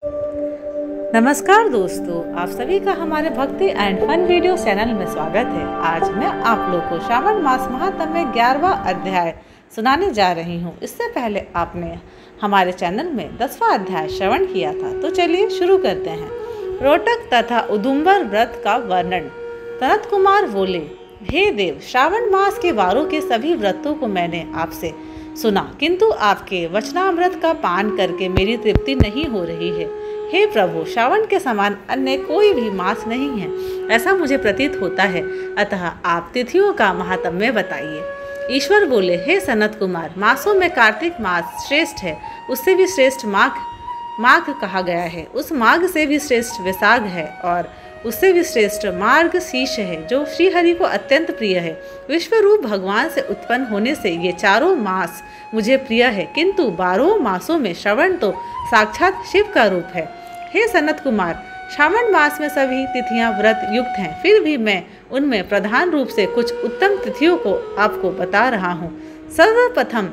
नमस्कार दोस्तों, आप सभी का हमारे भक्ति एंड फन वीडियो चैनल में स्वागत है। आज मैं आप लोग को श्रावण मास महात्म्य में 11वां अध्याय सुनाने जा रही हूँ। इससे पहले आपने हमारे चैनल में 10वां अध्याय श्रवण किया था, तो चलिए शुरू करते हैं। रोटक तथा उदुम्बर व्रत का वर्णन। सनत कुमार बोले, हे देव, श्रावण मास के वारों के सभी व्रतों को मैंने आपसे सुना, किंतु आपके वचनामृत का पान करके मेरी तृप्ति नहीं हो रही है। हे प्रभु, श्रावण के समान अन्य कोई भी मास नहीं है, ऐसा मुझे प्रतीत होता है, अतः आप तिथियों का महात्म्य बताइए। ईश्वर बोले, हे सनत कुमार, मासों में कार्तिक मास श्रेष्ठ है, उससे भी श्रेष्ठ माघ कहा गया है, उस माघ से भी श्रेष्ठ वैशाख है, और उससे भी श्रेष्ठ मार्गशीर्ष है, जो श्रीहरि को अत्यंत प्रिय है। विश्वरूप भगवान से उत्पन्न होने से ये चारों मास मुझे प्रिय है, किंतु 12 मासों में श्रवण तो साक्षात शिव का रूप है। हे सनत कुमार, श्रावण मास में सभी तिथियां व्रत युक्त हैं, फिर भी मैं उनमें प्रधान रूप से कुछ उत्तम तिथियों को आपको बता रहा हूँ। सर्वप्रथम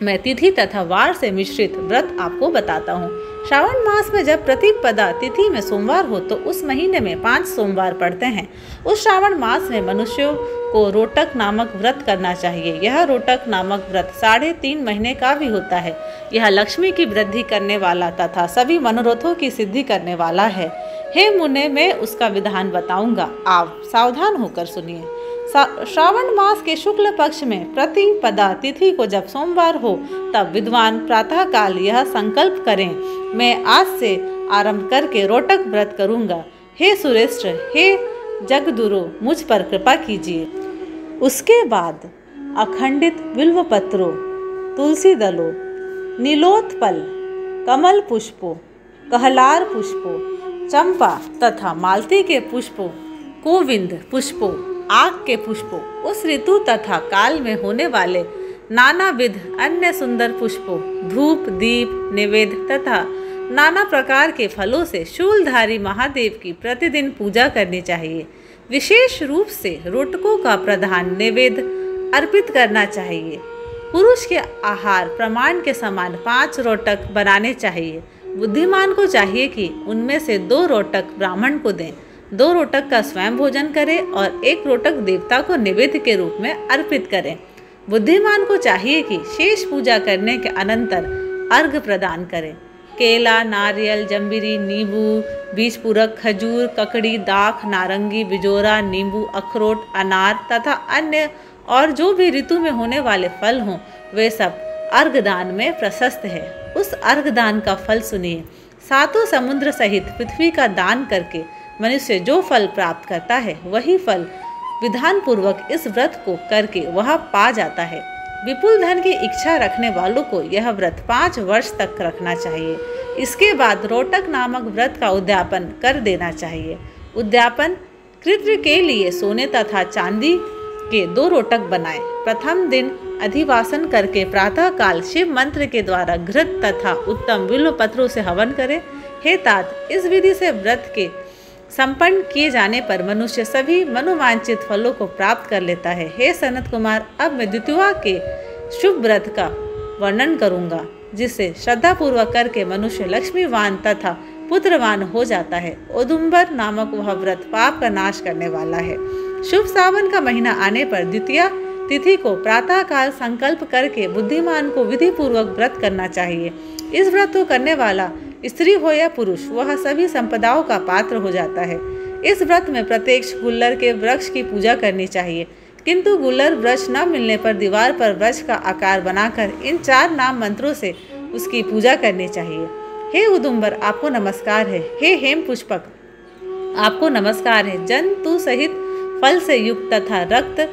मैं तिथि तथा वार से मिश्रित व्रत आपको बताता हूँ। श्रावण मास में जब प्रतिपदा तिथि में सोमवार हो तो उस महीने में 5 सोमवार पड़ते हैं। उस श्रावण मास में मनुष्यों को रोटक नामक व्रत करना चाहिए। यह रोटक नामक व्रत 3.5 महीने का भी होता है। यह लक्ष्मी की वृद्धि करने वाला तथा सभी मनोरथों की सिद्धि करने वाला है। हे मुने, मैं उसका विधान बताऊंगा, आप सावधान होकर सुनिए। श्रावण मास के शुक्ल पक्ष में प्रतिपदा तिथि को जब सोमवार हो तब विद्वान प्रातः काल यह संकल्प करें, मैं आज से आरंभ करके रोटक व्रत करूंगा। हे सुरेश्ठ, हे जगदुरो, मुझ पर कृपा कीजिए। उसके बाद अखंडित बिल्व पत्रों, तुलसी दलों, नीलोत्पल, कमल पुष्पों, कहलार पुष्पों, चंपा तथा मालती के पुष्पों, गोविंद पुष्पों, आग के पुष्पों, उस ऋतु तथा काल में होने वाले नानाविध अन्य सुंदर पुष्पों, धूप, दीप, निवेद्य तथा नाना प्रकार के फलों से शूलधारी महादेव की प्रतिदिन पूजा करनी चाहिए। विशेष रूप से रोटकों का प्रधान निवेद्य अर्पित करना चाहिए। पुरुष के आहार प्रमाण के समान 5 रोटक बनाने चाहिए। बुद्धिमान को चाहिए कि उनमें से 2 रोटक ब्राह्मण को दें, 2 रोटक का स्वयं भोजन करें और 1 रोटक देवता को निवेद्य के रूप में अर्पित करें। बुद्धिमान को चाहिए कि शेष पूजा करने के अनंतर अर्घ्य प्रदान करें। केला, नारियल, जंबीरी, नींबू, बीज पूरक, खजूर, ककड़ी, दाख, नारंगी, बिजोरा, नींबू, अखरोट, अनार तथा अन्य और जो भी ऋतु में होने वाले फल हों, वे सब अर्घदान में प्रशस्त है। उस अर्घदान का फल सुनिए। 7 समुद्र सहित पृथ्वी का दान करके मनुष्य जो फल प्राप्त करता है, वही फल विधान पूर्वक इस व्रत को करके वह पा जाता है। विपुल धन की इच्छा रखने वालों को यह व्रत 5 वर्ष तक रखना चाहिए। इसके बाद रोटक नामक व्रत का उद्यापन कर देना चाहिए। उद्यापन कृत्य के लिए सोने तथा चांदी के 2 रोटक बनाएं। प्रथम दिन अधिवासन करके प्रातः काल शिव मंत्र के द्वारा घृत तथा उत्तम बिल्व पत्रों से हवन करें। हे तात, इस विधि से व्रत के संपन्न किए जाने पर मनुष्य सभी मनोवांछित फलों को प्राप्त कर लेता है। हे सनत कुमार, अब मैं द्वितीया के शुभ व्रत का वर्णन करूंगा, जिसे श्रद्धापूर्वक करके मनुष्य लक्ष्मीवान तथा पुत्रवान हो जाता है। औदुम्बर नामक वह व्रत पाप का नाश करने वाला है। शुभ सावन का महीना आने पर द्वितीया तिथि को प्रातः काल संकल्प करके बुद्धिमान को विधि पूर्वक व्रत करना चाहिए। इस व्रत को करने वाला स्त्री हो या पुरुष, वह सभी संपदाओं का पात्र हो जाता है। इस व्रत में प्रत्यक्ष गुल्लर के वृक्ष की पूजा करनी चाहिए, किंतु गुल्लर वृक्ष न मिलने पर दीवार पर वृक्ष का आकार बनाकर इन 4 नाम मंत्रों से उसकी पूजा करनी चाहिए। हे उदुम्बर, आपको नमस्कार है। हे हेम पुष्पक, आपको नमस्कार है। जंतु सहित फल से युक्त तथा रक्त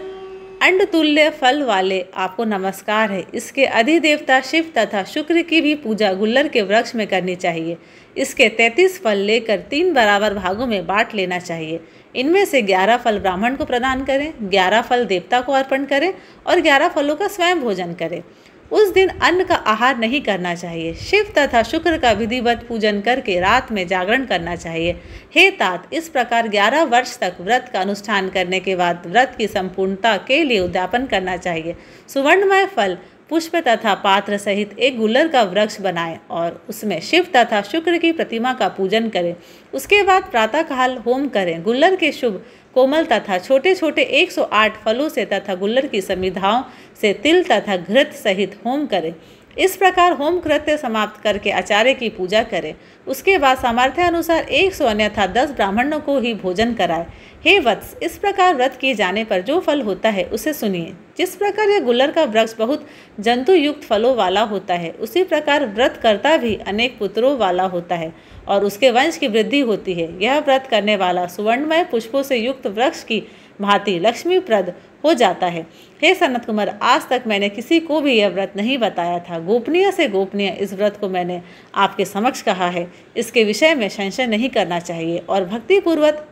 अंडतुल्य फल वाले आपको नमस्कार है। इसके अधिदेवता शिव तथा शुक्र की भी पूजा गुल्लर के वृक्ष में करनी चाहिए। इसके 33 फल लेकर 3 बराबर भागों में बांट लेना चाहिए। इनमें से 11 फल ब्राह्मण को प्रदान करें, 11 फल देवता को अर्पण करें और 11 फलों का स्वयं भोजन करें। उस दिन अन्न का आहार नहीं करना चाहिए। शिव तथा शुक्र का विधिवत पूजन करके रात में जागरण करना चाहिए। हे तात, इस प्रकार 11 वर्ष तक व्रत का अनुष्ठान करने के बाद व्रत की संपूर्णता के लिए उद्यापन करना चाहिए। सुवर्णमय फल पुष्प तथा पात्र सहित एक गुल्लर का वृक्ष बनाएं और उसमें शिव तथा शुक्र की प्रतिमा का पूजन करें। उसके बाद प्रातःकाल होम करें। गुल्लर के शुभ कोमल तथा छोटे छोटे 108 फलों से तथा गुल्लर की समिधाओं से तिल तथा घृत सहित होम करें। इस प्रकार होम कृत्य समाप्त करके आचार्य की पूजा करें। उसके बाद सामर्थ्य अनुसार 100 अन्यथा 10 ब्राह्मणों को ही भोजन कराए। हे वत्स, इस प्रकार व्रत किए जाने पर जो फल होता है उसे सुनिए। जिस प्रकार यह गुल्लर का वृक्ष बहुत जंतु युक्त फलों वाला होता है, उसी प्रकार व्रत करता भी अनेक पुत्रों वाला होता है और उसके वंश की वृद्धि होती है। यह व्रत करने वाला सुवर्णमय पुष्पों से युक्त वृक्ष की भांति लक्ष्मीप्रद हो जाता है। हे सनत कुमार, आज तक मैंने किसी को भी यह व्रत नहीं बताया था। गोपनीय से गोपनीय इस व्रत को मैंने आपके समक्ष कहा है। इसके विषय में संशय नहीं करना चाहिए और भक्तिपूर्वक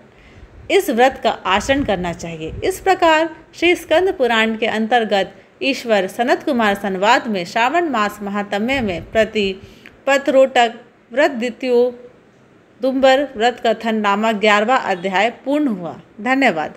इस व्रत का आचरण करना चाहिए। इस प्रकार श्री स्कंद पुराण के अंतर्गत ईश्वर सनत कुमार संवाद में श्रावण मास महात्म्य में प्रतिपत्रोटक व्रत द्वितीय दुम्बर व्रत कथन नामक 11वां अध्याय पूर्ण हुआ। धन्यवाद।